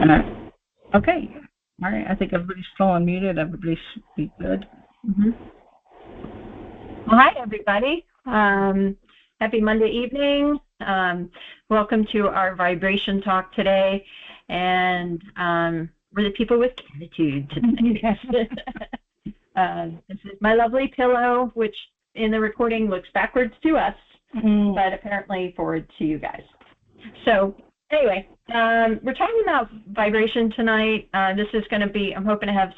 Okay. All right. I think everybody's still unmuted. Everybody should be good. Mm-hmm. Well, hi, everybody. Happy Monday evening. Welcome to our vibration talk today. And we're the people with attitude today. This is my lovely pillow, which in the recording looks backwards to us, but apparently forward to you guys. So anyway, we're talking about vibration tonight. This is going to be, I'm hoping to have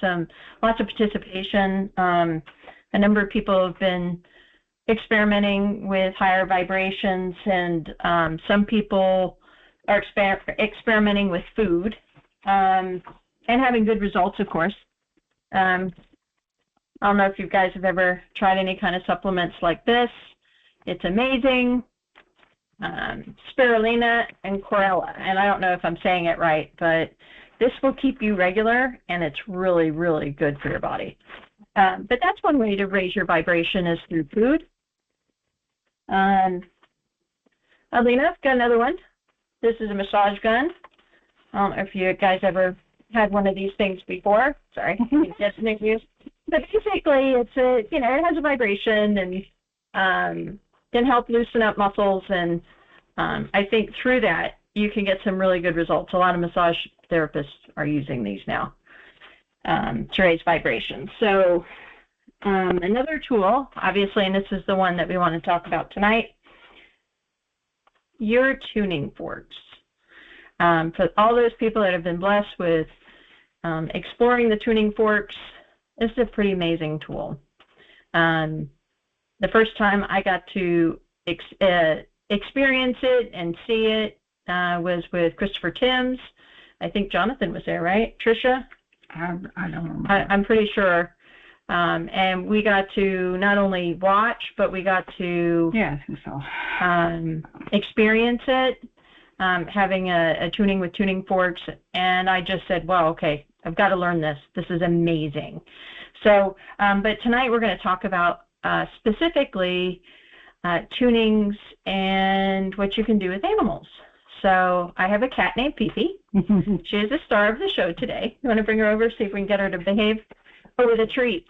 lots of participation. A number of people have been experimenting with higher vibrations, and some people are experimenting with food and having good results, of course. I don't know if you guys have ever tried any kind of supplements like this. It's amazing. Spirulina and chlorella, and I don't know if I'm saying it right, but this will keep you regular, and it's really, really good for your body. But that's one way to raise your vibration is through food. Alina, got another one. This is a massage gun. I don't know if you guys ever had one of these things before. Sorry, that's new. But basically, it has a vibration and can help loosen up muscles, and I think through that you can get some really good results. A lot of massage therapists are using these now to raise vibrations. So another tool, obviously, and this is the one that we want to talk about tonight, your tuning forks. For all those people that have been blessed with exploring the tuning forks, this is a pretty amazing tool. The first time I got to experience it and see it was with Christopher Timms. I think Jonathan was there, right? Tricia? I don't remember. I'm pretty sure. And we got to not only watch, but we got to I think so. experience it, having a tuning with tuning forks. And I just said, well, okay, I've got to learn this. This is amazing. So, but tonight we're going to talk about specifically tunings and what you can do with animals. So I have a cat named Fifi. She is the star of the show today. You want to bring her over, see if we can get her to behave? Oh, with a treat.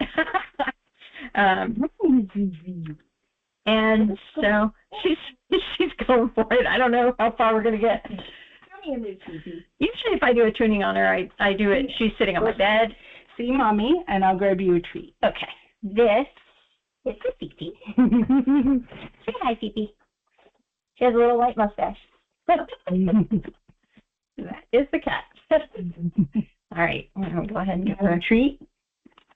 And so she's going for it. I don't know how far we're going to get. Usually if I do a tuning on her, I do it. She's sitting on my bed. See Mommy, and I'll grab you a treat. Okay. This is for Fifi. Say hi, Fifi. She has a little white mustache. That is the cat. All right. I'm going to go ahead and give her a treat.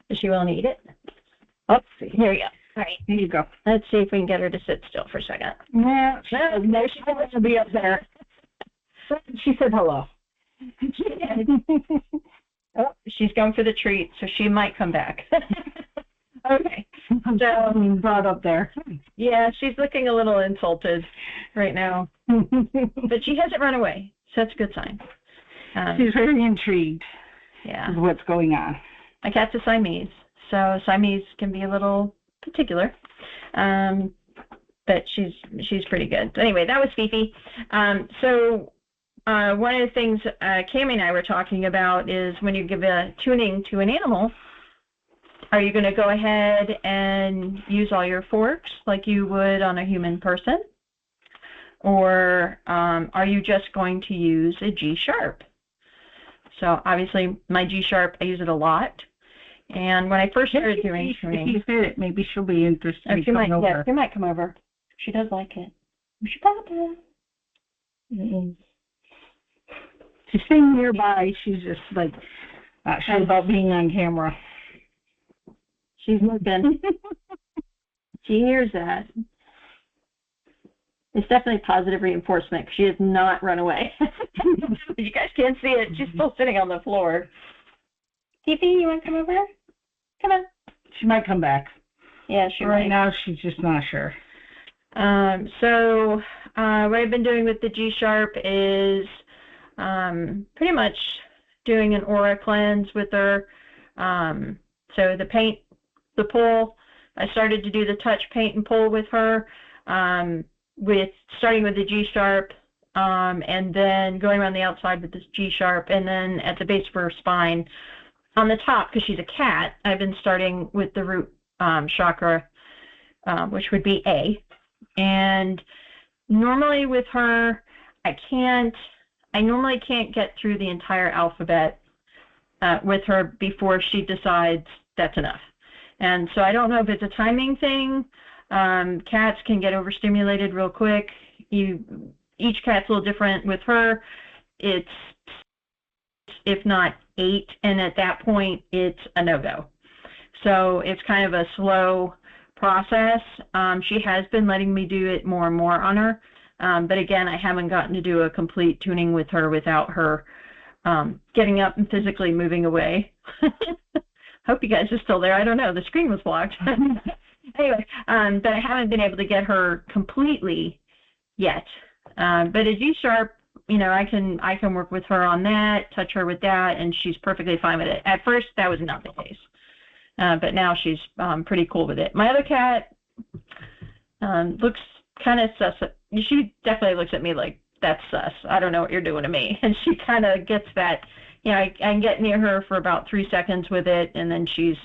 Is she willing to eat it? Let's see. Here we go. All right. Here you go. Let's see if we can get her to sit still for a second. No, she wants to be up there. She said hello. Oh, she's going for the treat, so she might come back. Okay. So brought up there. Yeah, she's looking a little insulted right now. But she hasn't run away, so that's a good sign. She's very intrigued with what's going on. My cat's a Siamese, so Siamese can be a little particular. But she's pretty good. So anyway, that was Fifi. So one of the things Cami and I were talking about is when you give a tuning to an animal, are you going to go ahead and use all your forks like you would on a human person? Or are you just going to use a G-sharp? So obviously my G-sharp, I use it a lot. And when I first started doing tuning, if you fit it, maybe she'll be interested in coming over. Yeah, she might come over. She does like it. She's staying nearby. She's just like not sure about being on camera. She's looking. She hears that. It's definitely positive reinforcement. She has not run away. You guys can't see it. She's still sitting on the floor. Fifi, you want to come over? Come on. She might come back. Yeah, she might. Right now, she's just not sure. So what I've been doing with the G-sharp is pretty much doing an aura cleanse with her. So the paint, the pull, I started to do the touch, paint, and pull with her, starting with the G-sharp, and then going around the outside with this G sharp, and then at the base of her spine on the top, because she's a cat, I've been starting with the root chakra, which would be A. And normally with her, I normally can't get through the entire alphabet with her before she decides that's enough. And so I don't know if it's a timing thing. Cats can get overstimulated real quick. Each cat's a little different. With her, it's, if not 8, and at that point, it's a no-go. So it's kind of a slow process. She has been letting me do it more and more on her. But again, I haven't gotten to do a complete tuning with her without her getting up and physically moving away. Hope you guys are still there. I don't know. The screen was blocked. Anyway, but I haven't been able to get her completely yet. But a G sharp, I can work with her on that, touch her with that, and she's perfectly fine with it. At first, that was not the case. But now she's pretty cool with it. My other cat looks kind of sus. She definitely looks at me like, that's sus. I don't know what you're doing to me. And she kind of gets that, I can get near her for about 3 seconds with it, and then she's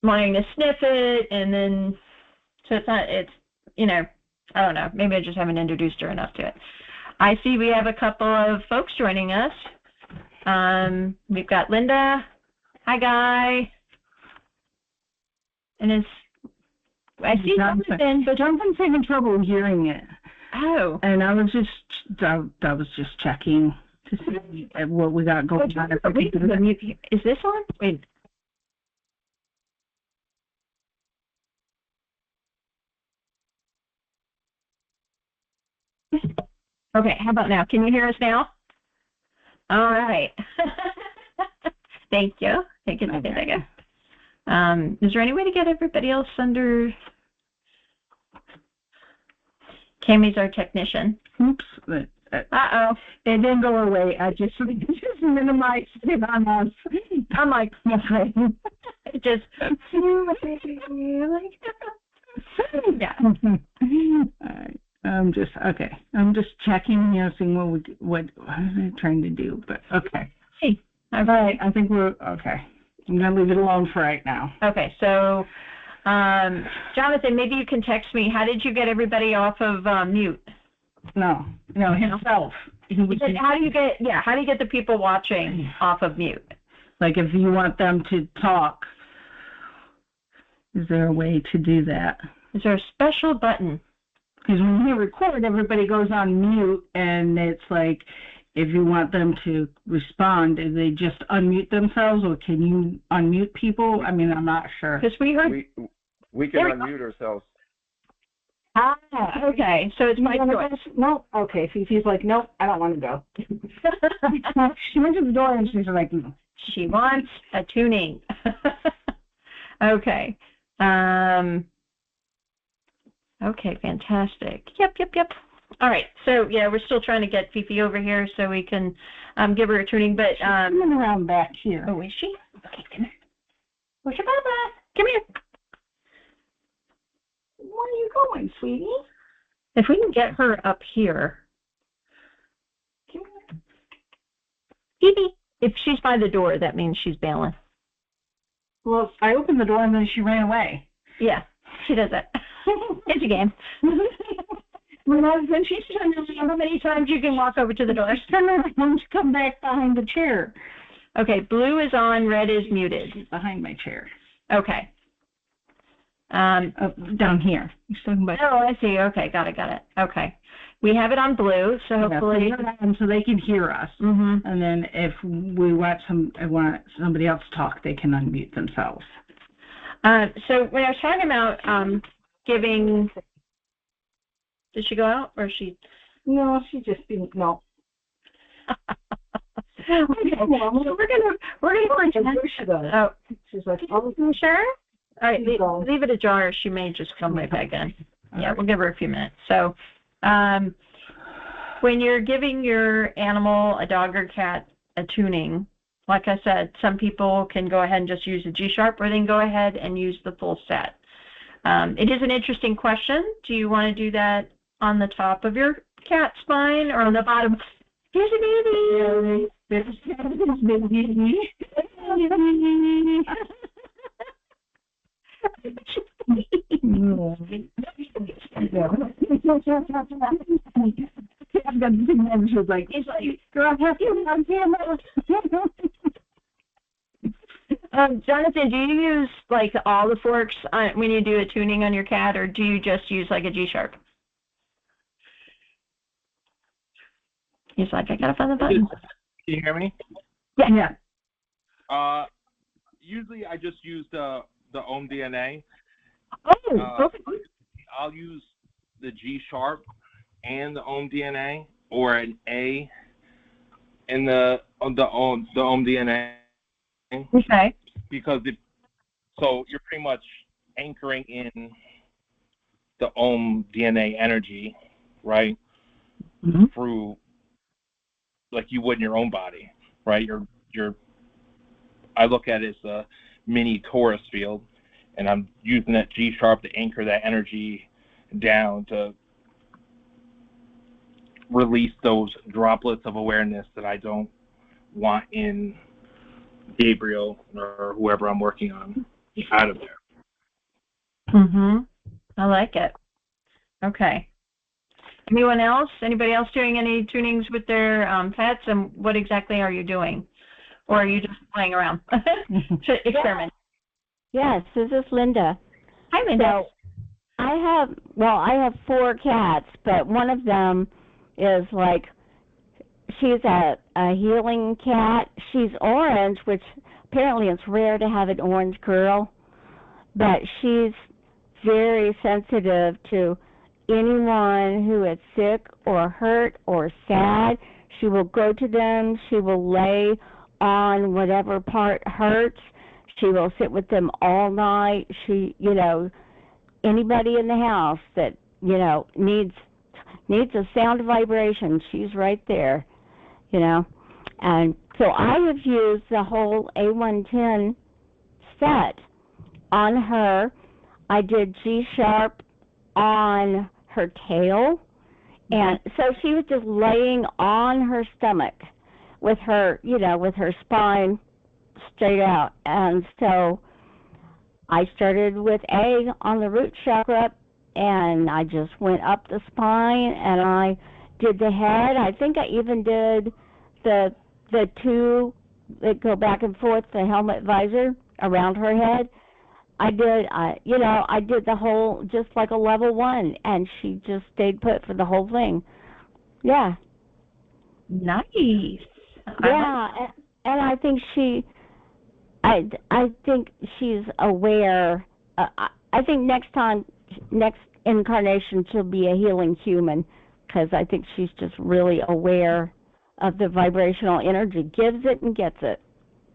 wanting to sniff it, and then, so I don't know. Maybe I just haven't introduced her enough to it. I see we have a couple of folks joining us. We've got Linda. Hi, Guy. And I see Jonathan, but Jonathan's having trouble hearing it. Oh. And I was just checking to see what we got going on. Is this on? Wait. Okay, how about now? Can you hear us now? All right. Thank you. Thank you. Okay. Is there any way to get everybody else under? Cammy's our technician. Oops. Uh-oh. It didn't go away. I just minimized it on us. I'm like, it just, yeah. I'm just checking, seeing what I'm trying to do, but okay. Hey. All right. I think we're okay. I'm going to leave it alone for right now. Okay. So, Jonathan, maybe you can text me. How did you get everybody off of mute? No, himself. How do you get the people watching off of mute? Like if you want them to talk, is there a way to do that? Is there a special button? Because when you record, everybody goes on mute, and it's like, if you want them to respond, do they just unmute themselves, or can you unmute people? I mean, I'm not sure. Because we heard... We can unmute ourselves. Ah, okay. So it's my choice. No, okay. Fifi's like, nope, I don't want to go. She went to the door, and she's like, no. She wants a tuning. Okay. Okay, fantastic. Yep. All right. So, yeah, we're still trying to get Fifi over here so we can give her a tuning. But she's coming around back here. Oh, is she? Okay, come here. Where's your Baba? Come here. Where are you going, sweetie? If we can get her up here. Fifi, if she's by the door, that means she's bailing. Well, I opened the door and then she ran away. Yeah, she does that. It's a game. When she's turned around, how many times you can walk over to the door? She's turned around and come back behind the chair. Okay, blue is on, red is muted. She's behind my chair. Okay. Down here. You're talking about. Oh, I see. Okay, got it. Okay. We have it on blue, so hopefully. So they can hear us. Mm-hmm. And then if we want somebody else to talk, they can unmute themselves. So when I was talking about giving, did she go out or she? No, she just didn't. No. Okay. So we're gonna pretend. Oh, she's like, oh, sure. All right, leave it ajar. She may just come right back in. Yeah, we'll give her a few minutes. So, when you're giving your animal, a dog or cat, a tuning, like I said, some people can go ahead and just use a G-sharp, or they can go ahead and use the full set. It is an interesting question. Do you want to do that on the top of your cat spine or on the bottom? Here's a baby. There's baby. I've got the thing and she was like, girl, have you on camera? Jonathan, do you use like all the forks when you do a tuning on your cat, or do you just use like a G-sharp? He's like, I gotta find the button. Can you hear me? Yeah. Usually I just use the Ohm DNA. Oh, okay. I'll use the G-sharp and the Ohm DNA, or an A in the Ohm DNA. Okay. Because so you're pretty much anchoring in the Ohm DNA energy, right? Mm-hmm. Through, like you would in your own body, right? I look at it as a mini torus field, and I'm using that G-sharp to anchor that energy down to release those droplets of awareness that I don't want in Gabriel or whoever I'm working on out of there. Mm-hmm. I like it. Okay. Anyone else? Anybody else doing any tunings with their pets? And what exactly are you doing? Or are you just playing around? Experiment. Yes, this is Linda. Hi, Linda. So I have 4 cats, but one of them is like, she's a healing cat. She's orange, which apparently it's rare to have an orange girl, but she's very sensitive to anyone who is sick or hurt or sad. She will go to them. She will lay on whatever part hurts. She will sit with them all night. She, anybody in the house that, needs a sound vibration, she's right there, And so I have used the whole A110 set on her. I did G-sharp on her tail, and so she was just laying on her stomach with her, with her spine straight out. And so I started with A on the root chakra, and I just went up the spine, and I did the head. I think I even did the 2 that go back and forth, the helmet visor around her head. I did, I did the whole, just like a level 1, and she just stayed put for the whole thing. Yeah. Nice. Yeah, and I think I think she's aware. I think next incarnation, she'll be a healing human, because I think she's just really aware of the vibrational energy, gives it and gets it.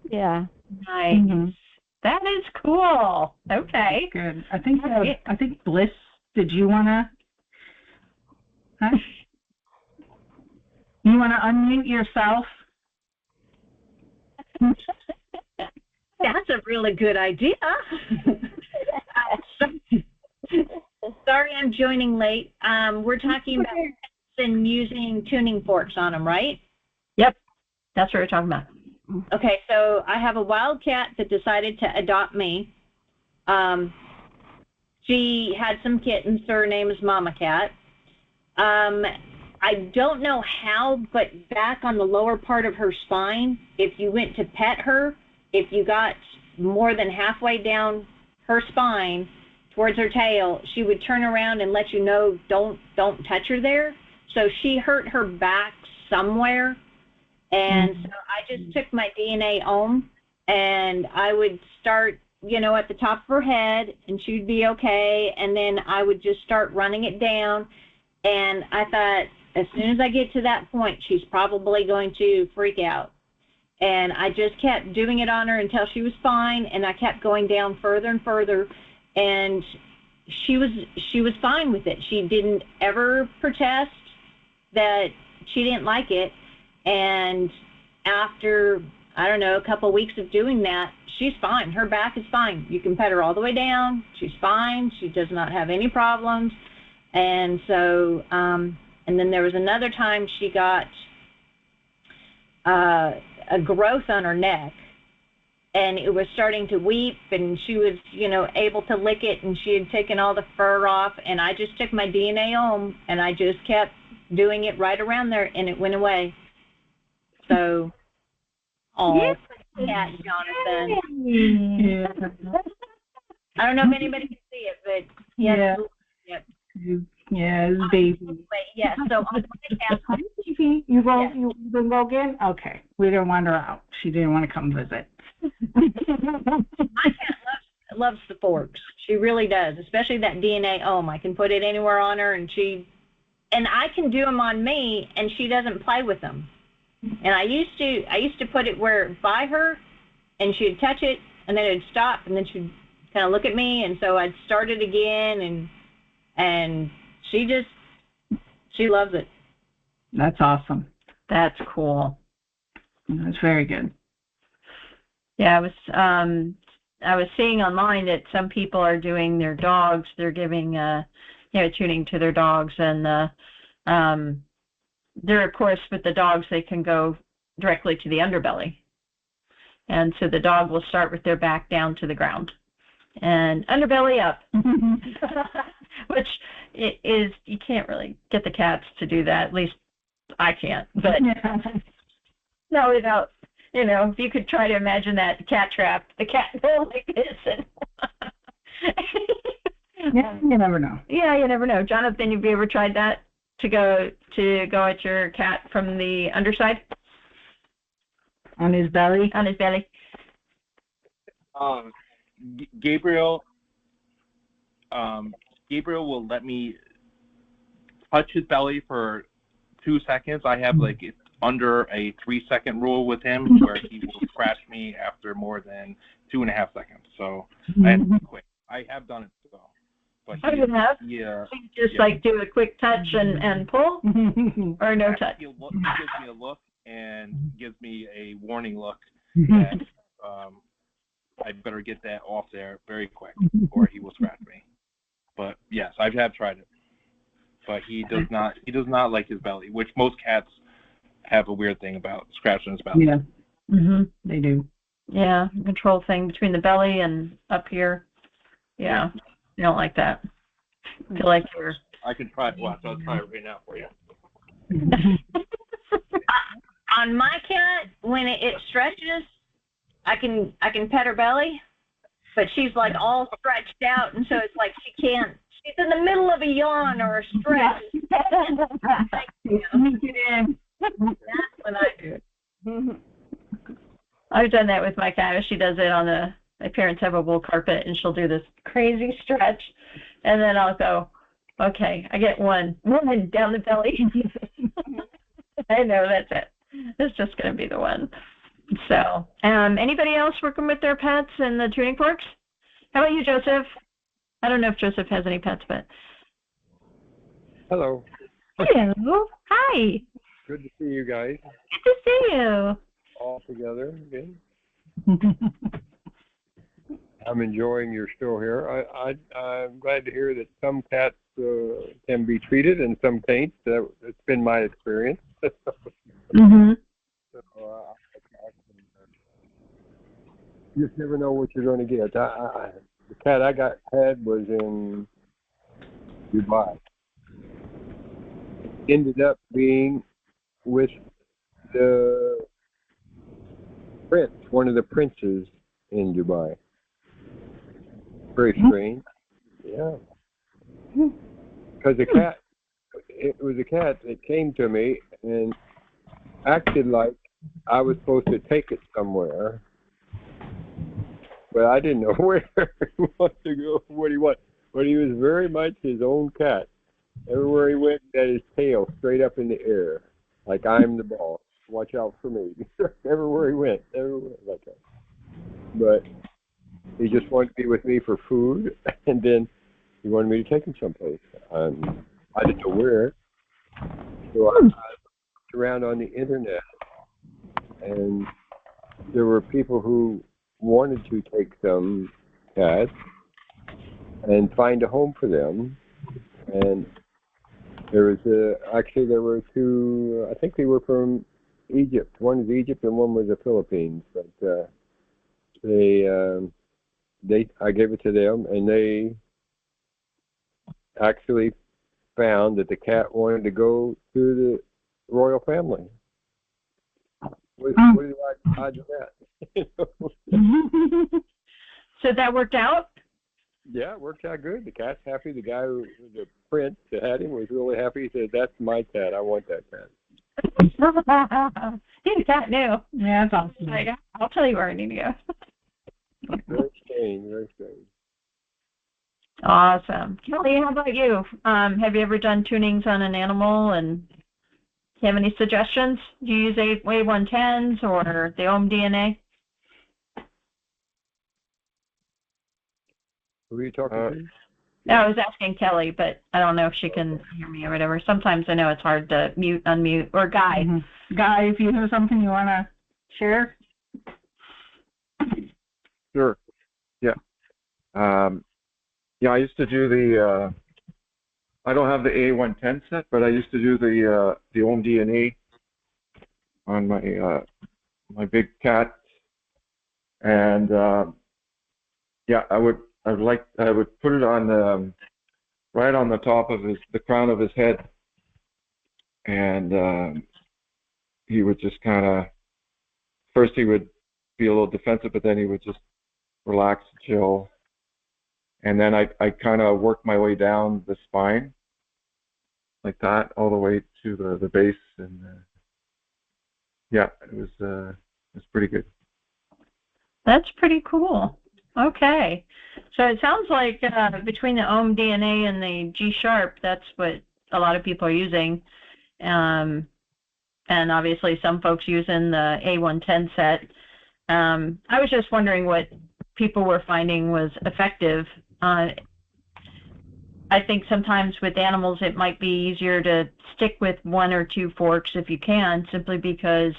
Yeah. Nice. Mm-hmm. That is cool. Okay. Good. I think Bliss, did you want to? Huh? You want to unmute yourself? That's a really good idea. Sorry, I'm joining late. We're talking about pets and using tuning forks on them, right? Yep, that's what we're talking about. Okay, so I have a wild cat that decided to adopt me. She had some kittens. Her name is Mama Cat. I don't know how, but back on the lower part of her spine, if you went to pet her, if you got more than halfway down her spine towards her tail, she would turn around and let you know, don't touch her there. So she hurt her back somewhere, and so I just took my DNA ohm, and I would start, at the top of her head, and she'd be okay, and then I would just start running it down, and I thought, as soon as I get to that point, she's probably going to freak out. And I just kept doing it on her until she was fine, and I kept going down further and further, and she was fine with it. She didn't ever protest that she didn't like it, and after, I don't know, a couple of weeks of doing that, she's fine. Her back is fine. You can pet her all the way down. She's fine. She does not have any problems. And so, and And then there was another time she got a growth on her neck, and it was starting to weep, and she was, able to lick it, and she had taken all the fur off, and I just took my DNA home, and I just kept doing it right around there, and it went away. So, cat, Jonathan. Yeah. I don't know if anybody can see it, but yes. Yeah. Yeah, it's baby. Anyway, yes. So on my cat, You gonna go again? Okay. We didn't want her out. She didn't want to come visit. my cat loves the forks. She really does, especially that DNA ohm. I can put it anywhere on her, and I can do them on me, and she doesn't play with them. And I used to put it by her, and she'd touch it, and then it'd stop, and then she'd kind of look at me, and so I'd start it again, and she loves it. That's awesome. That's cool. That's very good. Yeah, I was seeing online that some people are doing their dogs. They're giving tuning to their dogs, and they're, of course, with the dogs, they can go directly to the underbelly, and so the dog will start with their back down to the ground and underbelly up. Which is, you can't really get the cats to do that. At least I can't. But no, without, if you could try to imagine that cat trap, the cat go like this. Yeah, you never know. Yeah, you never know. Jonathan, have you ever tried that, to go at your cat from the underside? On his belly? On his belly. Gabriel will let me touch his belly for 2 seconds. I have it's under a 3-second rule with him, where he will scratch me after more than 2.5 seconds. So I have to be quick. I have done it though. But you have? Yeah. Just do a quick touch and pull, or no touch? He gives me a look and gives me a warning look that I better get that off there very quick, or he will scratch me. But yes, I have tried it. But he does not like his belly, which most cats have a weird thing about scratching his belly. Yeah. They do. Yeah, control thing between the belly and up here. Yeah. You don't like that. I feel like you're. I can try it. Watch, I'll try it right now for you. On my cat, when it stretches, I can pet her belly, but she's all stretched out, and so it's she can't. She's in the middle of a yawn or a stretch. That's when I do it. I've done that with my cat. She does it on my parents have a wool carpet, and she'll do this crazy stretch, and then I'll go, okay, I get one down the belly. I know, that's it. It's just going to be the one. So, anybody else working with their pets and the tuning forks? How about you, Joseph? I don't know if Joseph has any pets, but. Hello. Hello. Hi. Good to see you guys. Good to see you. All together again. I'm enjoying your show here. I'm glad to hear that some cats can be treated and some can't. It's been my experience. Mm-hmm. So, you just never know what you're going to get. The cat I had was in Dubai. Ended up being with the prince, one of the princes in Dubai. Very strange. Yeah. Because it was a cat that came to me and acted like I was supposed to take it somewhere. But I didn't know where he wanted to go, what he wanted. But he was very much his own cat. Everywhere he went, he had his tail straight up in the air, like I'm the boss. Watch out for me. Everywhere he went, like that. But he just wanted to be with me for food, and then he wanted me to take him someplace. I didn't know where, so I looked around on the internet, and there were people who wanted to take some cats and find a home for them, and There was actually there were two. I think they were from Egypt. One is Egypt and one was the Philippines. But I gave it to them, and they actually found that the cat wanted to go to the royal family. What do you like odds of that? So that worked out? Yeah, it worked out good. The cat's happy. The guy who was the prince that had him was really happy. He said, "That's my cat. I want that cat." The cat knew. Yeah, that's awesome. Like, I'll tell you where I need to go. Very strange, very strange. Awesome. Kelly, how about you? Have you ever done tunings on an animal, and do you have any suggestions? Do you use A110s or the OM DNA? Who are you talking to? No, I was asking Kelly, but I don't know if she can hear me or whatever. Sometimes I know it's hard to mute, unmute, or Guy. Mm-hmm. Guy, if you have something you want to share? Sure. Yeah. Yeah, I used to do the. I don't have the A110 set, but I used to do the OM DNA on my big cat, and yeah, I would put it on right on the top of the crown of his head, and he would just kind of, first he would be a little defensive, but then he would just relax, chill, and then I kind of worked my way down the spine like that all the way to the base, and yeah, it was pretty good. That's pretty cool. Okay. So it sounds like between the OM DNA and the G Sharp, that's what a lot of people are using. And obviously some folks using the A110 set. I was just wondering what people were finding was effective. I think sometimes with animals it might be easier to stick with one or two forks if you can, simply because,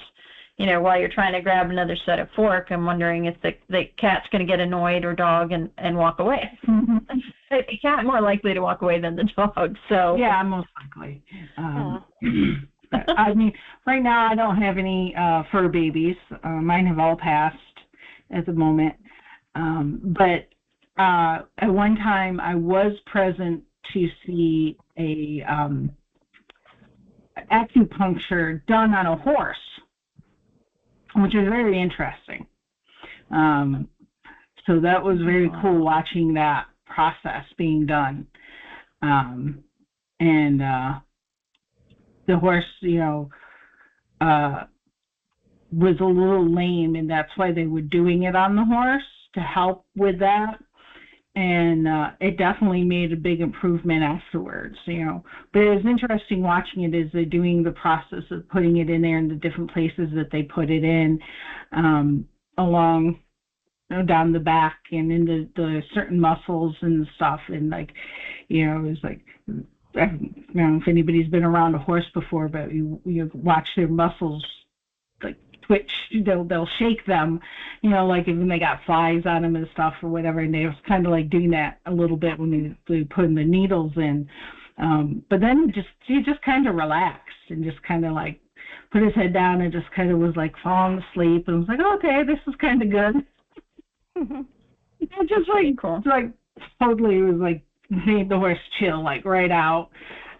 you know, while you're trying to grab another set of fork, I'm wondering if the cat's going to get annoyed, or dog, and walk away. Mm-hmm. The cat more likely to walk away than the dog. So yeah, most likely. I mean, right now I don't have any fur babies. Mine have all passed at the moment. But at one time I was present to see a acupuncture done on a horse, which is very interesting. So that was very cool watching that process being done. And the horse, you know, was a little lame, and that's why they were doing it on the horse, to help with that. And it definitely made a big improvement afterwards, you know. But it was interesting watching it as they're doing the process of putting it in there in the different places that they put it in, along, you know, down the back and in the certain muscles and stuff. And, like, you know, it was like, I don't know if anybody's been around a horse before, but you watch their muscles like twitch. They'll shake them, you know, like when they got flies on them and stuff or whatever. And they was kind of like doing that a little bit when they putting the needles in. But then he just kind of relaxed and just kind of like put his head down and just kind of was like falling asleep. And I was like, okay, this is kind of good. Just like cool. It's like totally, it was like made the horse chill, like right out.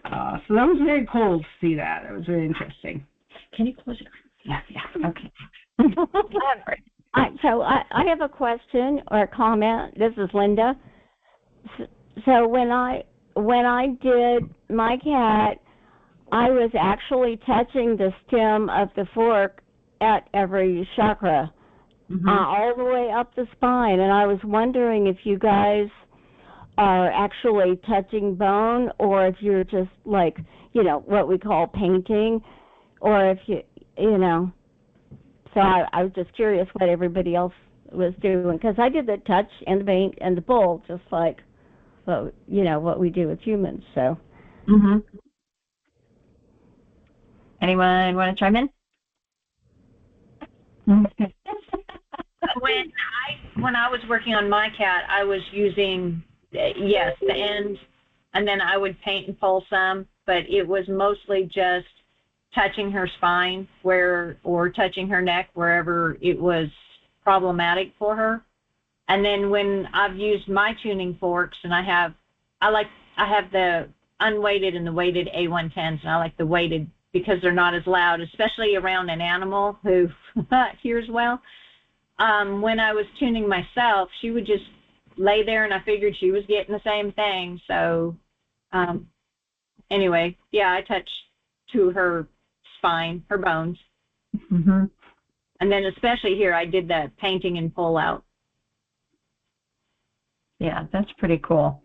So that was very cool to see that. It was very interesting. Can you close it? Yeah. Okay. So I have a question or a comment. This is Linda. So when I did my cat, I was actually touching the stem of the fork at every chakra, all the way up the spine. And I was wondering if you guys are actually touching bone, or if you're just like, you know, what we call painting, or if you know. So I was just curious what everybody else was doing, because I did the touch and the paint and the bowl, just like, well, you know, what we do with humans. So. Anyone want to chime in? When I was working on my cat, I was using the end, and then I would paint and pull some, but it was mostly just touching her spine or touching her neck wherever it was problematic for her. And then when I've used my tuning forks, and I have the unweighted and the weighted A110s, and I like the weighted because they're not as loud, especially around an animal who hears well. When I was tuning myself, she would just lay there, and I figured she was getting the same thing. So anyway, yeah, I touched to her spine, her bones. Mm-hmm. And then especially here, I did the painting and pull out. Yeah, that's pretty cool.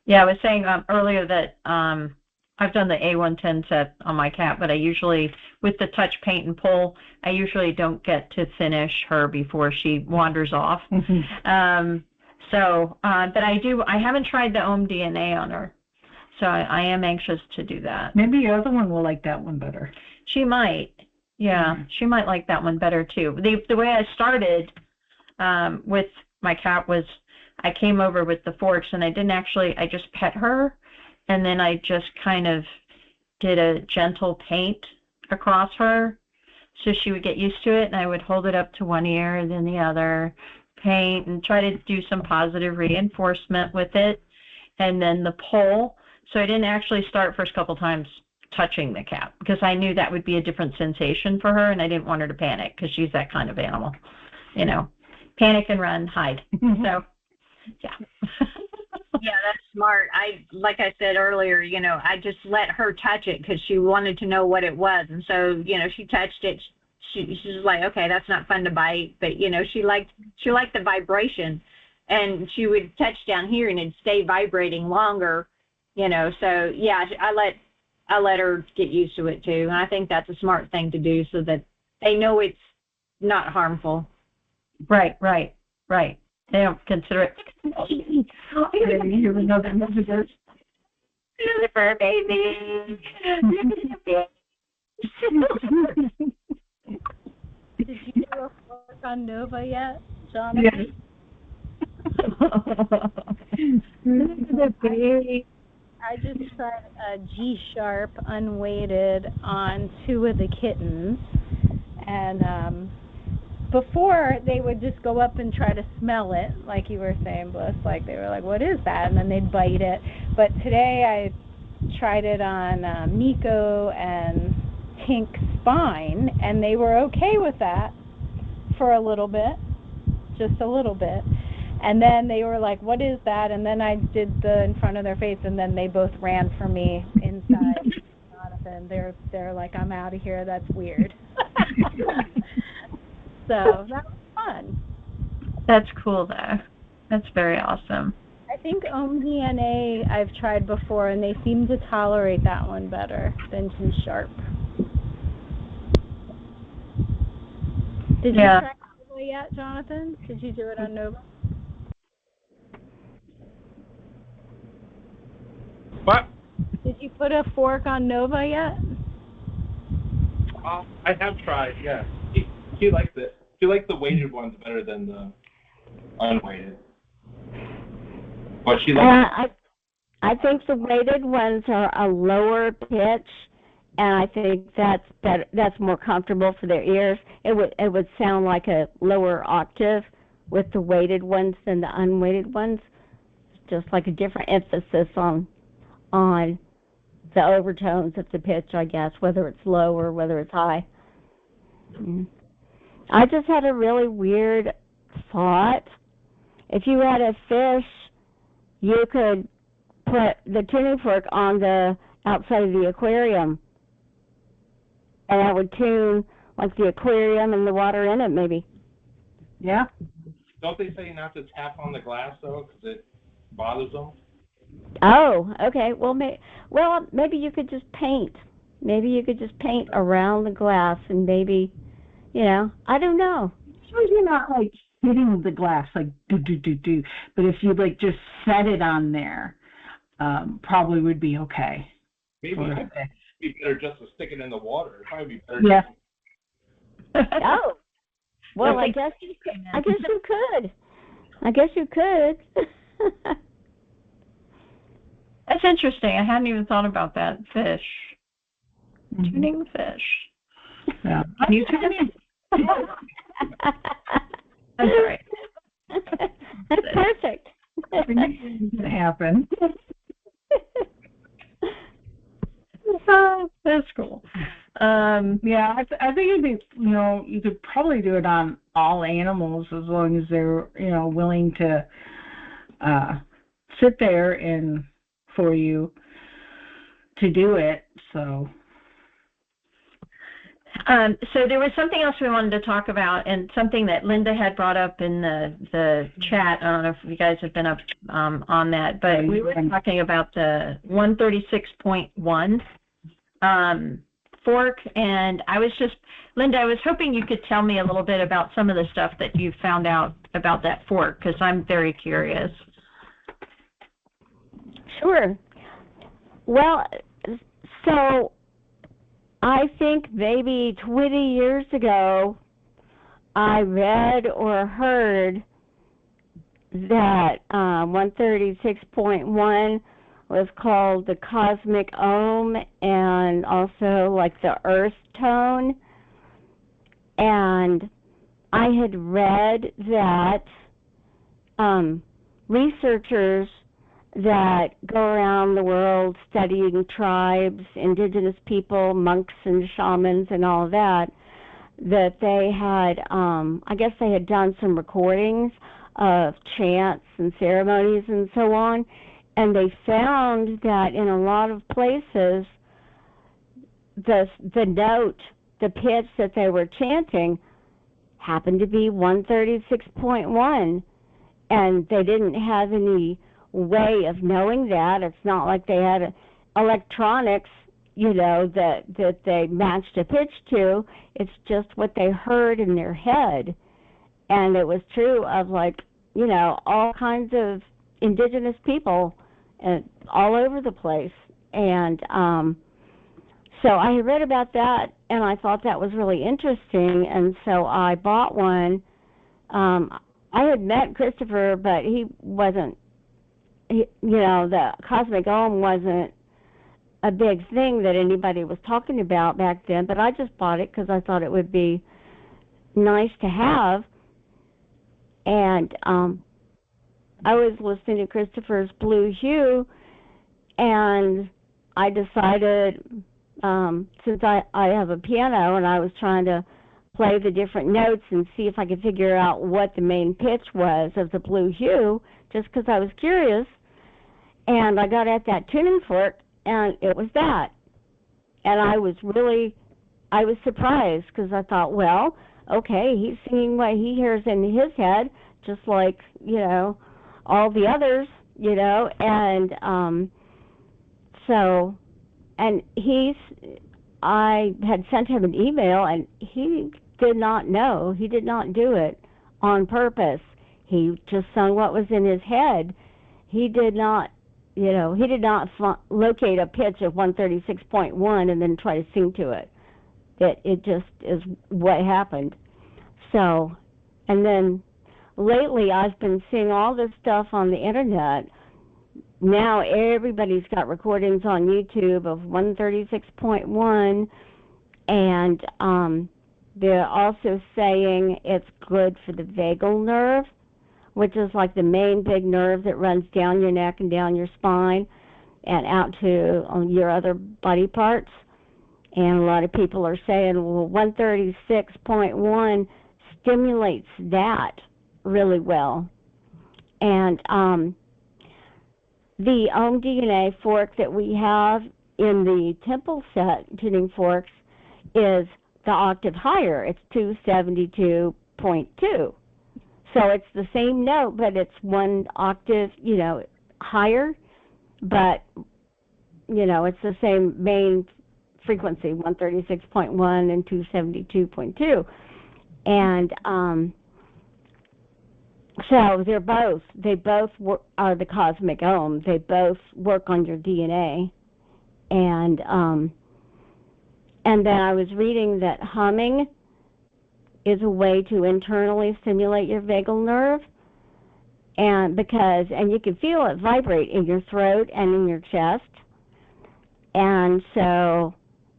Yeah, I was saying earlier that I've done the A110 set on my cat, but I usually, with the touch, paint, and pull, I usually don't get to finish her before she wanders off. Mm-hmm. But I haven't tried the Ohm DNA on her, so I am anxious to do that. Maybe your other one will like that one better. She might. Yeah, she might like that one better too. The way I started with my cat was I came over with the forks, and I just pet her, and then I just kind of did a gentle paint across her so she would get used to it, and I would hold it up to one ear and then the other, paint, and try to do some positive reinforcement with it, and then the pull. So I didn't actually start first couple times touching the cat because I knew that would be a different sensation for her, and I didn't want her to panic because she's that kind of animal, panic and run, hide. So yeah. Yeah, that's smart. Like I said earlier, I just let her touch it because she wanted to know what it was, and so she touched it. She was like, okay, that's not fun to bite, but she liked the vibration, and she would touch down here and it'd stay vibrating longer, So yeah, I let her get used to it too, and I think that's a smart thing to do so that they know it's not harmful. Right. They don't consider it. You another visitor. Jennifer, baby. Did you do a fork on Nova yet, Jonathan? Yes. I just tried a G-sharp unweighted on 2 of the kittens, and before they would just go up and try to smell it, like you were saying, Bliss, like they were like, what is that? And then they'd bite it. But today I tried it on Miko and Tink's spine, and they were okay with that for a little bit, just a little bit. And then they were like, what is that? And then I did the in front of their face, and then they both ran for me inside. Jonathan, they're like, I'm out of here. That's weird. So that was fun. That's cool, though. That's very awesome. I think Ohm DNA I've tried before, and they seem to tolerate that one better than G-sharp. Did you try Nova yet, Jonathan? Did you do it on Nova? What? Did you put a fork on Nova yet? I have tried, yeah. She likes it. She likes the weighted ones better than the unweighted. But she likes I think the weighted ones are a lower pitch, and I think that's better. That's more comfortable for their ears. It would sound like a lower octave with the weighted ones than the unweighted ones. Just like a different emphasis on the overtones of the pitch, I guess, whether it's low or whether it's high. I just had a really weird thought. If you had a fish, you could put the tuning fork on the outside of the aquarium, and that would tune like the aquarium and the water in it, maybe. Yeah. Don't they say not to tap on the glass though, because it bothers them? Oh, okay. Well, maybe you could just paint. Maybe you could just paint around the glass, and maybe, I don't know. So you're not like hitting the glass like do. But if you like just set it on there, probably would be okay. Maybe it'd be better just to stick it in the water. It'd probably be better. Yeah. Oh. Well, I guess you could. I guess you could. That's interesting. I hadn't even thought about that. Fish. Tuning fish. Yeah. Can you tune in? That's right. That's perfect. It happen. That's cool. Yeah, I think it'd be, you could probably do it on all animals as long as they're, willing to sit there and for you to do it. So there was something else we wanted to talk about, and something that Linda had brought up in the chat. I don't know if you guys have been up on that, but we were talking about the 136.1 fork, and Linda, I was hoping you could tell me a little bit about some of the stuff that you found out about that fork, because I'm very curious. Sure. Well, so I think maybe 20 years ago, I read or heard that 136.1 was called the cosmic ohm, and also like the earth tone. And I had read that researchers that go around the world studying tribes, indigenous people, monks and shamans and all of that they had, I guess they had done some recordings of chants and ceremonies and so on, and they found that in a lot of places the note, the pitch that they were chanting happened to be 136.1, and they didn't have any way of knowing that. It's not like they had electronics, that they matched a pitch to. It's just what they heard in their head. And it was true of all kinds of indigenous people all over the place. And so I read about that, and I thought that was really interesting, and so I bought one. I had met Christopher, but he wasn't, the cosmic ohm wasn't a big thing that anybody was talking about back then, but I just bought it because I thought it would be nice to have. And I was listening to Christopher's Blue Hue, and I decided, since I have a piano and I was trying to play the different notes and see if I could figure out what the main pitch was of the Blue Hue, just because I was curious. And I got at that tuning fork, and it was that. And I was surprised, because I thought, well, okay, he's singing what he hears in his head, just like, all the others, and so, and I had sent him an email, and he did not know. He did not do it on purpose. He just sung what was in his head. He did not, locate a pitch of 136.1 and then try to sing to it. It just is what happened. So, and then lately I've been seeing all this stuff on the internet. Now everybody's got recordings on YouTube of 136.1, and they're also saying it's good for the vagal nerve, which is like the main big nerve that runs down your neck and down your spine and out to your other body parts. And a lot of people are saying, well, 136.1 stimulates that really well. And the Ohm DNA fork that we have in the Temple set tuning forks is the octave higher. It's 272.2. So it's the same note, but it's one octave, higher. But, it's the same main frequency, 136.1 and 272.2. And so they both are the cosmic ohm. They both work on your DNA. And then I was reading that humming is a way to internally stimulate your vagal nerve. and you can feel it vibrate in your throat and in your chest. And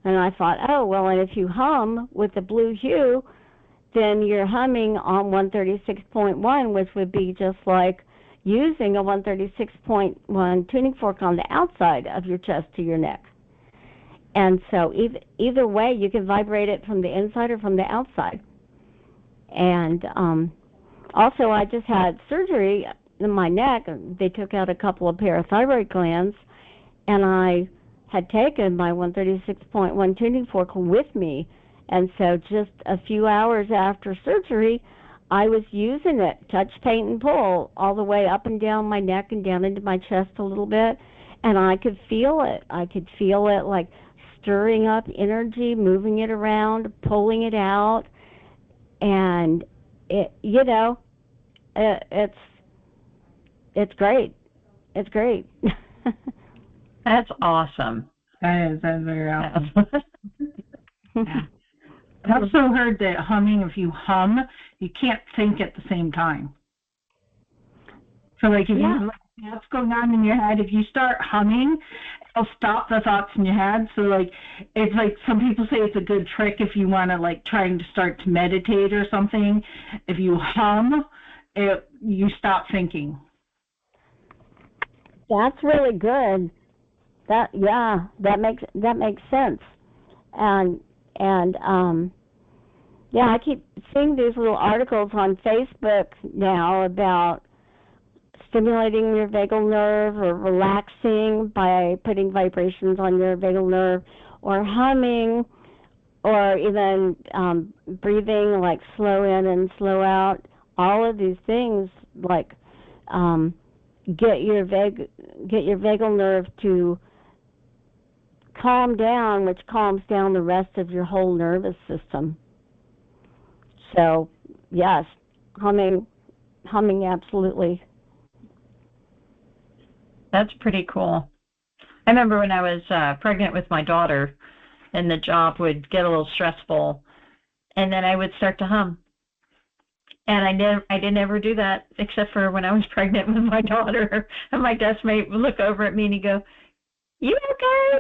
I thought, oh, well, and if you hum with the blue hue, then you're humming on 136.1, which would be just like using a 136.1 tuning fork on the outside of your chest to your neck. And so either way, you can vibrate it from the inside or from the outside. And also, I just had surgery in my neck. They took out a couple of parathyroid glands, and I had taken my 136.1 tuning fork with me. And so just a few hours after surgery, I was using it, touch, paint, and pull, all the way up and down my neck and down into my chest a little bit. And I could feel it. I could feel it like stirring up energy, moving it around, pulling it out. And, it's great. It's great. That's awesome. That's very awesome. Yeah. I've also heard that humming, if you hum, you can't think at the same time. So, like, if you what's going on in your head, if you start humming, it'll stop the thoughts in your head. So, like, it's like some people say it's a good trick if you want to, like, trying to start to meditate or something. If you hum, you stop thinking. That's really good. That makes sense. And I keep seeing these little articles on Facebook now about stimulating your vagal nerve or relaxing by putting vibrations on your vagal nerve, or humming, or even breathing, like slow in and slow out. All of these things, like get your vagal nerve to calm down, which calms down the rest of your whole nervous system. So, yes, humming absolutely. That's pretty cool. I remember when I was pregnant with my daughter, and the job would get a little stressful, and then I would start to hum. And I didn't ever do that except for when I was pregnant with my daughter. And my desk mate would look over at me and he'd go, "You okay?"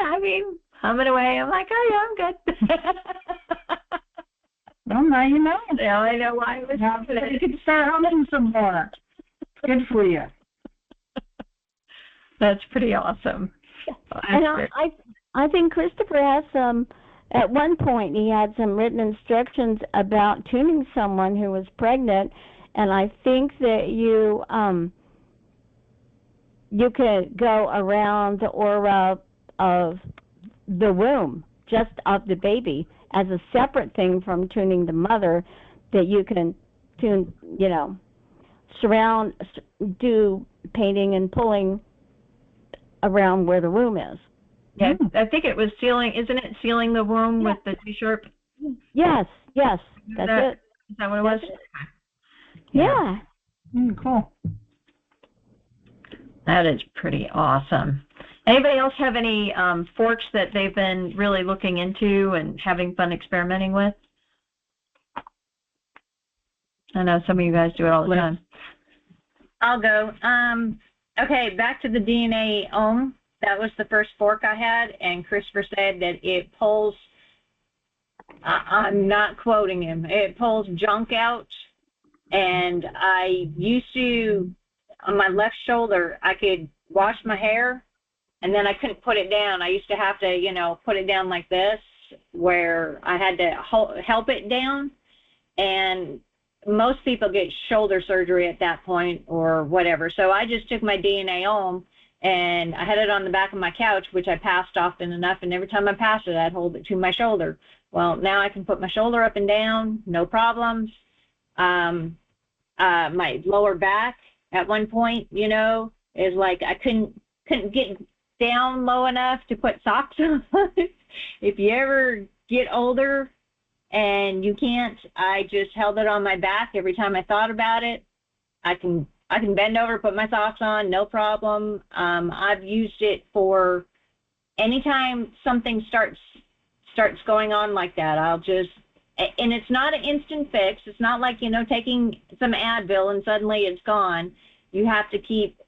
I mean, humming away. I'm like, "Oh yeah, I'm good." Well, now you know. Now I know why I was happening. You can start humming some more. Good for you. That's pretty awesome. And I think Christopher has some. At one point, he had some written instructions about tuning someone who was pregnant, and I think that you could go around the aura of the womb, just of the baby, as a separate thing from tuning the mother, that you can tune, do painting and pulling around where the womb is. Yeah, I think it was sealing. Isn't it sealing the womb with the G-sharp? Yes, that's it. Is that what it was? Yeah. Cool. That is pretty awesome. Anybody else have any forks that they've been really looking into and having fun experimenting with? I know some of you guys do it all the time. I'll go. Okay, back to the DNA ohm. That was the first fork I had, and Christopher said that it pulls, I'm not quoting him, it pulls junk out. And I used to, on my left shoulder, I could wash my hair, and then I couldn't put it down. I used to have to, put it down like this, where I had to help it down. And most people get shoulder surgery at that point or whatever. So I just took my DNA ohm, and I had it on the back of my couch, which I passed often enough, and every time I passed it, I'd hold it to my shoulder. Well, now I can put my shoulder up and down, no problems. My lower back at one point, is like I couldn't get down low enough to put socks on. If you ever get older and you can't, I just held it on my back every time I thought about it. I can bend over, put my socks on, no problem. I've used it for anytime something starts going on like that. I'll just And it's not an instant fix. It's not like, taking some Advil and suddenly it's gone. You have to keep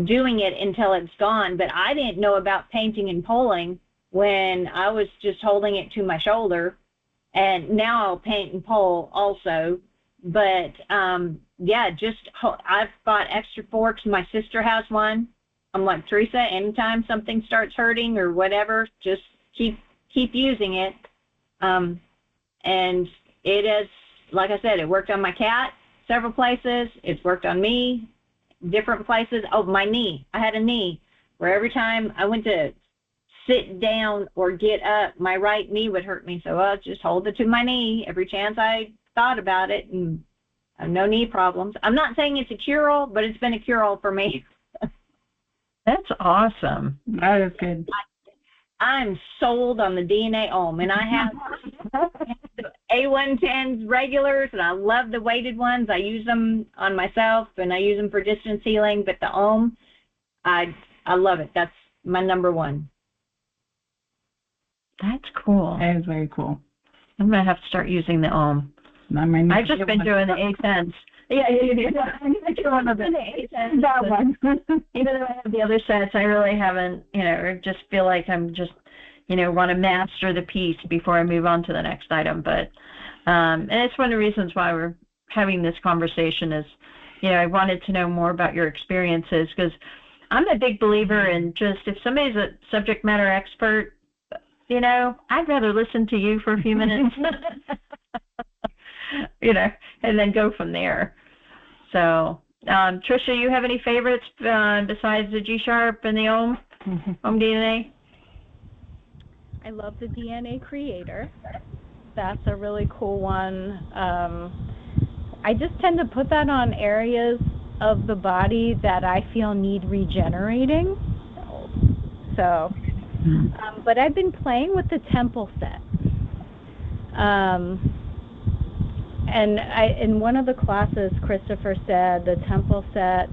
doing it until it's gone. But I didn't know about painting and pulling when I was just holding it to my shoulder. And now I'll paint and pull also. But, I've got extra forks. My sister has one. I'm like, Teresa, anytime something starts hurting or whatever, just keep using it. And it is, like I said, it worked on my cat several places. It's worked on me different places. Oh, my knee. I had a knee where every time I went to sit down or get up, my right knee would hurt me. So I'll just hold it to my knee every chance I thought about it, and I have no knee problems. I'm not saying it's a cure-all, but it's been a cure-all for me. That's awesome. That is good. I'm sold on the DNA Ohm, and I have the A110s regulars, and I love the weighted ones. I use them on myself, and I use them for distance healing, but the Ohm, I love it. That's my number one. That's cool. That is very cool. I'm going to have to start using the Ohm. I've just been doing the A10s. Yeah, you do. I need to get one of the A10s. That one. Even though I have the other sets, I really haven't, just feel like I'm just, want to master the piece before I move on to the next item. But, and it's one of the reasons why we're having this conversation is, I wanted to know more about your experiences, because I'm a big believer in just, if somebody's a subject matter expert, I'd rather listen to you for a few minutes, and then go from there. So, Tricia, you have any favorites besides the G-Sharp and the Ohm DNA? I love the DNA Creator. That's a really cool one. I just tend to put that on areas of the body that I feel need regenerating. So, but I've been playing with the temple set. And in one of the classes, Christopher said the temple set,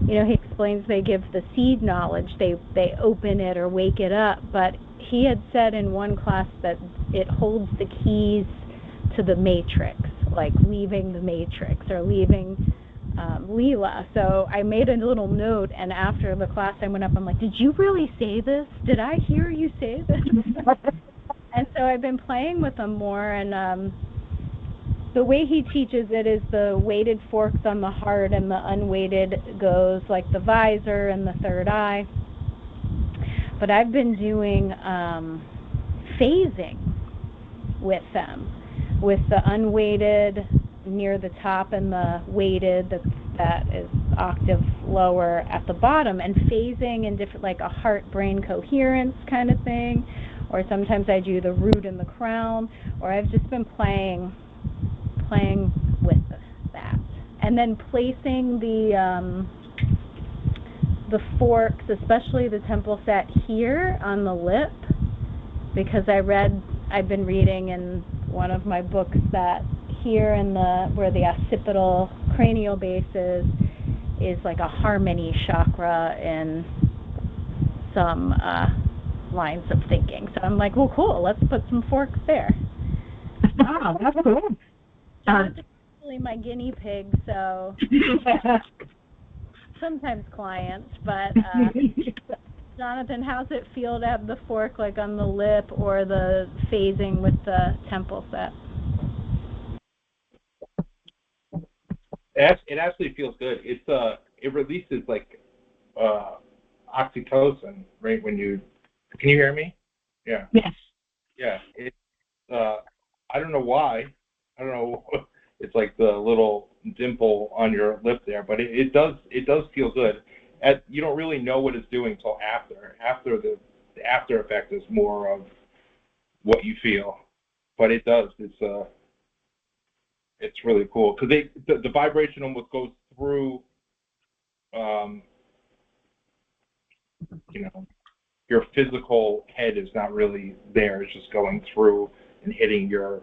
he explains they give the seed knowledge, they open it or wake it up, but he had said in one class that it holds the keys to the matrix, like leaving the matrix or leaving Leela. So I made a little note, and after the class I went up, I'm like, did you really say this? Did I hear you say this? And so I've been playing with them more, and the way he teaches it is the weighted forks on the heart, and the unweighted goes like the visor and the third eye. But I've been doing phasing with them, with the unweighted near the top and the weighted that is octave lower at the bottom, and phasing in different, like a heart-brain coherence kind of thing, or sometimes I do the root and the crown, or I've just been playing with that, and then placing the forks, especially the temple set here on the lip, because I've been reading in one of my books that here in where the occipital cranial base is like a harmony chakra in some lines of thinking. So I'm like, well, cool, let's put some forks there. Wow, that's cool. Jonathan's actually my guinea pig, so sometimes clients, but Jonathan, how's it feel to have the fork like on the lip or the phasing with the temple set? It actually feels good. It releases like oxytocin, right? Can you hear me? Yeah. Yes. Yeah. I don't know why. I don't know. It's like the little dimple on your lip there, but it does feel good. You don't really know what it's doing until after. After the after effect is more of what you feel, but it does. It's really cool because the vibration almost goes through, your physical head is not really there. It's just going through and hitting your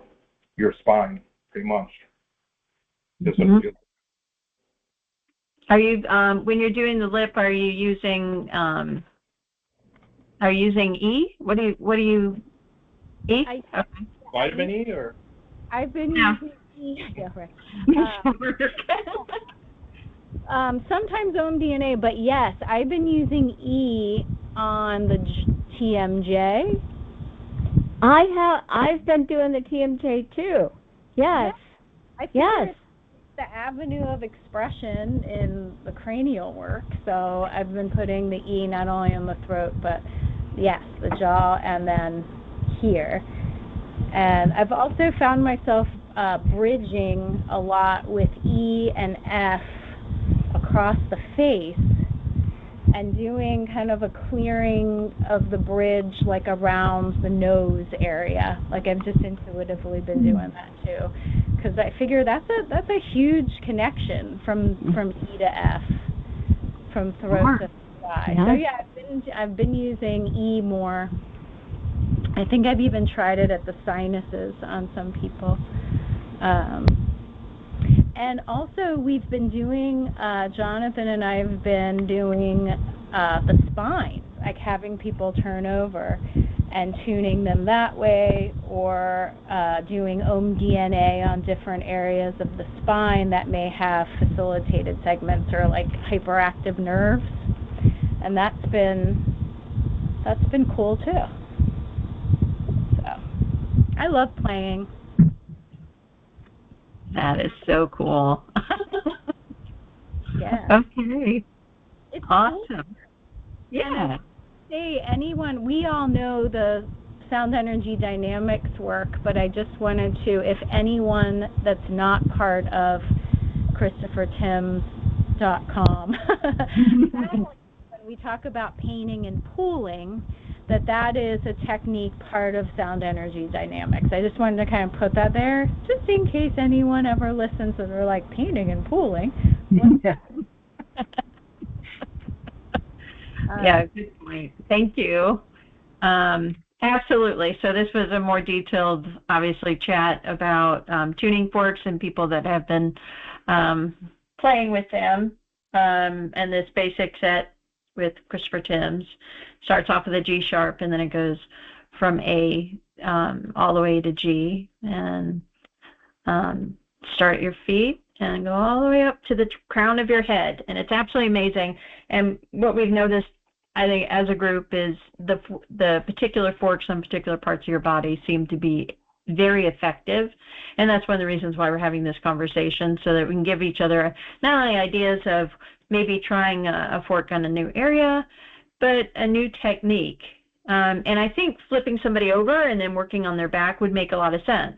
spine pretty much. That's what it feels. Are you when you're doing the lip? Are you using E? What do you E? Okay. Vitamin E or? I've been Yeah. using E. Yeah, right. Sometimes OMDNA, but yes, I've been using E on the TMJ. I've been doing the TMJ too. Yes. I figure Yes. it's the avenue of expression in the cranial work. So I've been putting the E not only on the throat, but yes, the jaw and then here. And I've also found myself bridging a lot with E and F across the face and doing kind of a clearing of the bridge like around the nose area. Like I've just intuitively been doing that too, because I figure that's a huge connection from E to F, from throat to thigh. Yeah. So yeah, I've been using E more. I think I've even tried it at the sinuses on some people. And also we've been doing, Jonathan and I have been doing the spine, like having people turn over and tuning them that way, or doing OMDNA on different areas of the spine that may have facilitated segments or like hyperactive nerves. And that's been cool too. So I love playing. That is so cool. Yeah. Okay. It's Awesome. cool. Yeah. Say anyone, we all know the sound energy dynamics work, but I just wanted to, if anyone that's not part of ChristopherTims.com, when we talk about painting and pooling, that is a technique part of sound energy dynamics. I just wanted to kind of put that there, just in case anyone ever listens and they're like, painting and pooling. Yeah, good point. Thank you. Absolutely. So this was a more detailed, obviously, chat about tuning forks and people that have been playing with them. And this basic set with Christopher Timms starts off with a G sharp, and then it goes from A all the way to G. And start at your feet and go all the way up to the crown of your head. And it's absolutely amazing. And what we've noticed, I think, as a group is the particular forks on particular parts of your body seem to be very effective. And that's one of the reasons why we're having this conversation, so that we can give each other not only ideas of maybe trying a fork on a new area, but a new technique. And I think flipping somebody over and then working on their back would make a lot of sense.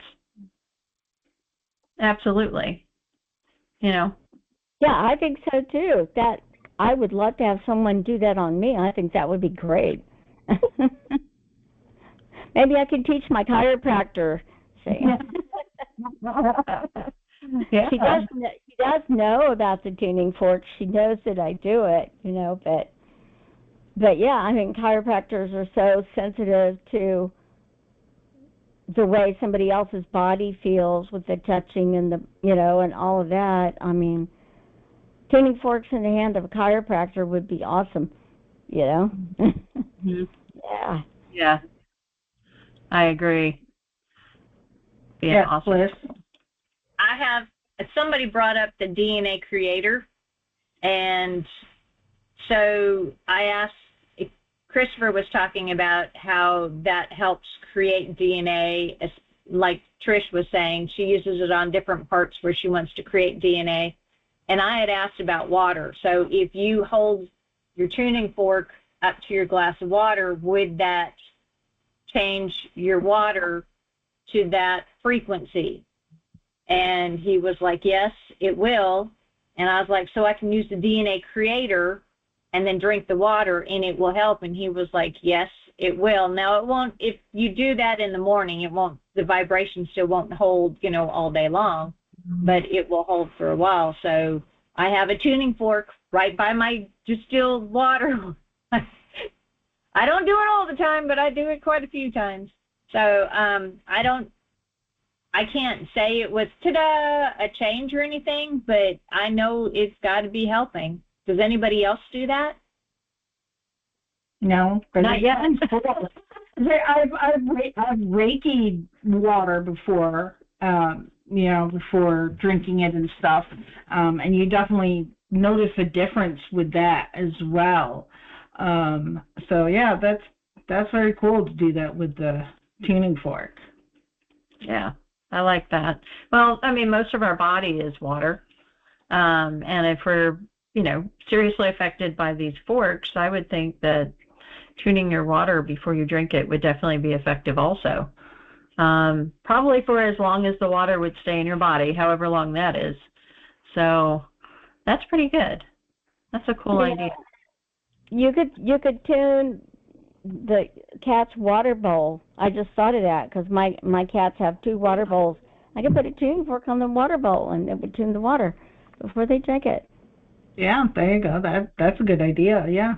Absolutely. Yeah, I think so too. That I would love to have someone do that on me. I think that would be great. Maybe I can teach my chiropractor. Yeah. She does know about the tuning fork. She knows that I do it, but yeah, I mean, chiropractors are so sensitive to the way somebody else's body feels with the touching and and all of that. I mean, tuning forks in the hand of a chiropractor would be awesome, Mm-hmm. Yeah. Yeah. I agree. Yeah, awesome. Liz. I have, somebody brought up the DNA creator, and so I asked, Christopher was talking about how that helps create DNA, like Trish was saying, she uses it on different parts where she wants to create DNA. And I had asked about water. So if you hold your tuning fork up to your glass of water, would that change your water to that frequency? And he was like, yes, it will. And I was like, so I can use the DNA creator and then drink the water and it will help? And he was like, yes, it will. Now it won't, if you do that in the morning, it won't, the vibration still won't hold, all day long, but it will hold for a while. So I have a tuning fork right by my distilled water. I don't do it all the time, but I do it quite a few times. So I can't say it was, a change or anything, but I know it's got to be helping. Does anybody else do that? No, Not yet. I've Reiki water before, before drinking it and stuff. And you definitely notice a difference with that as well. So yeah, that's very cool to do that with the tuning fork. Yeah, I like that. Well, I mean, most of our body is water. And if we're, seriously affected by these forks, I would think that tuning your water before you drink it would definitely be effective also. Probably for as long as the water would stay in your body, however long that is. So that's pretty good. That's a cool idea. You could tune the cat's water bowl. I just thought of that because my cats have 2 water bowls. I could put a tuning fork on the water bowl and it would tune the water before they drink it. Yeah, there you go. That's a good idea. Yeah.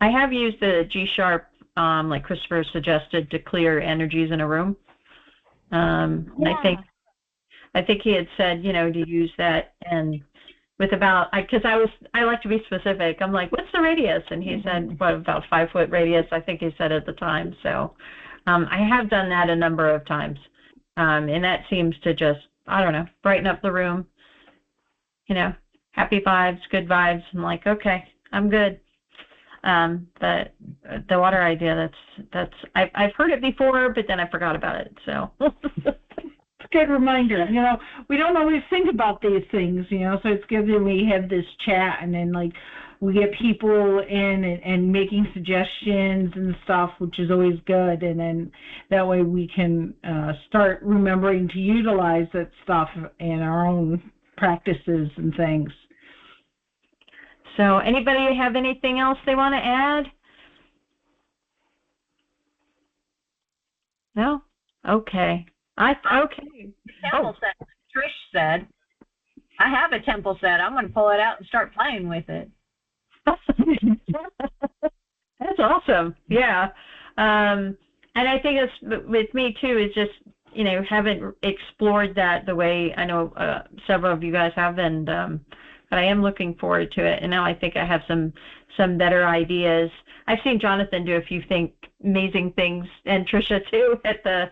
I have used the G-sharp, like Christopher suggested, to clear energies in a room. Yeah. I think he had said, to use that and with about, because I like to be specific. I'm like, what's the radius? And he said, about 5-foot radius, I think he said at the time. So I have done that a number of times. And that seems to just, I don't know, brighten up the room. Happy vibes, good vibes. I'm like, okay, I'm good. The water idea, I've heard it before, but then I forgot about it. So good reminder. We don't always think about these things, so it's good that we have this chat and then like we get people in and making suggestions and stuff, which is always good. And then that way we can start remembering to utilize that stuff in our own practices and things. So anybody have anything else they want to add? No? Okay. Okay. Temple set. Trish said, I have a temple set. I'm going to pull it out and start playing with it. That's awesome. Yeah. And I think it's with me too, is just, haven't explored that the way I know several of you guys have, and but I am looking forward to it. And now I think I have some better ideas. I've seen Jonathan do a few amazing things, and Tricia too at the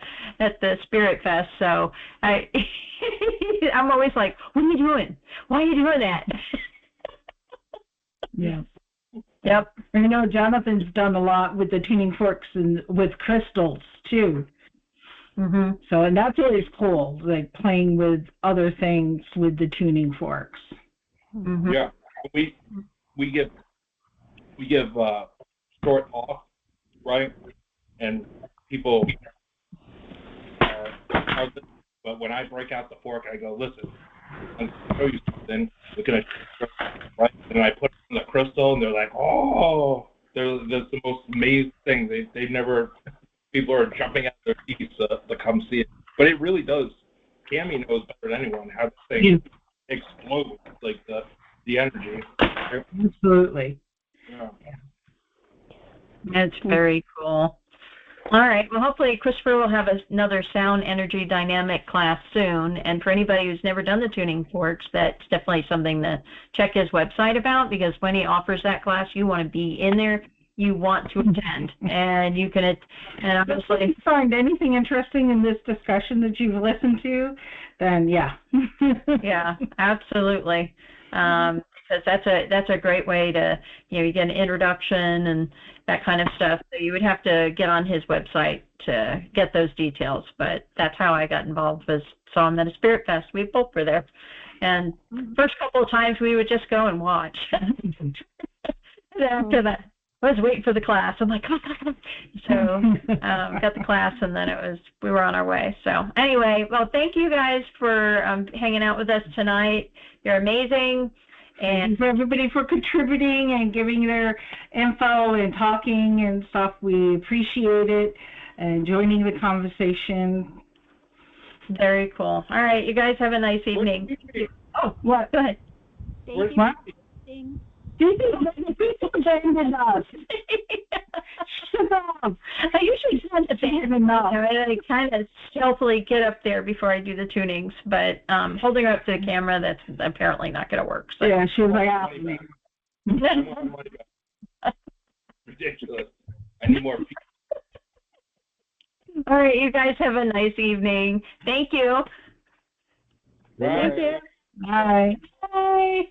Spirit Fest. So I'm always like, what are you doing? Why are you doing that? Yeah. Yep. Jonathan's done a lot with the tuning forks and with crystals too. Mm-hmm. So, and that's always cool, like playing with other things with the tuning forks. Mm-hmm. Yeah, we give short off, right? And people but when I break out the fork, I go, listen, I'm going to show you something. Look at it, right? And I put it in the crystal, and they're like, oh, that's the most amazing thing. They've never. People are jumping out their seats to come see it, but it really does. Cammie knows better than anyone how this thing explodes, like the energy. Absolutely. Yeah. That's very cool. All right. Well, hopefully Christopher will have another sound energy dynamic class soon. And for anybody who's never done the tuning forks, that's definitely something to check his website about, because when he offers that class, you want to be in there. You want to attend, and you can, and obviously, if you find anything interesting in this discussion that you've listened to, then yeah. Yeah, absolutely. Because that's a great way to, you get an introduction and that kind of stuff. So you would have to get on his website to get those details. But that's how I got involved, was saw him at a Spirit Fest. We both were there, and first couple of times we would just go and watch. And after that, I was waiting for the class. I'm like, come on. So got the class, and then we were on our way. So anyway, well, thank you guys for hanging out with us tonight. You're amazing. And for everybody for contributing and giving their info and talking and stuff. We appreciate it, and joining the conversation. Very cool. All right, you guys have a nice evening. Oh, what? Go ahead. What? I usually send it to him. I kind of stealthily get up there before I do the tunings, but holding her up to the camera, that's apparently not going to work. So. Yeah, she was like, ridiculous. I need more people. All right, you guys have a nice evening. Thank you. Good night. Bye. Bye.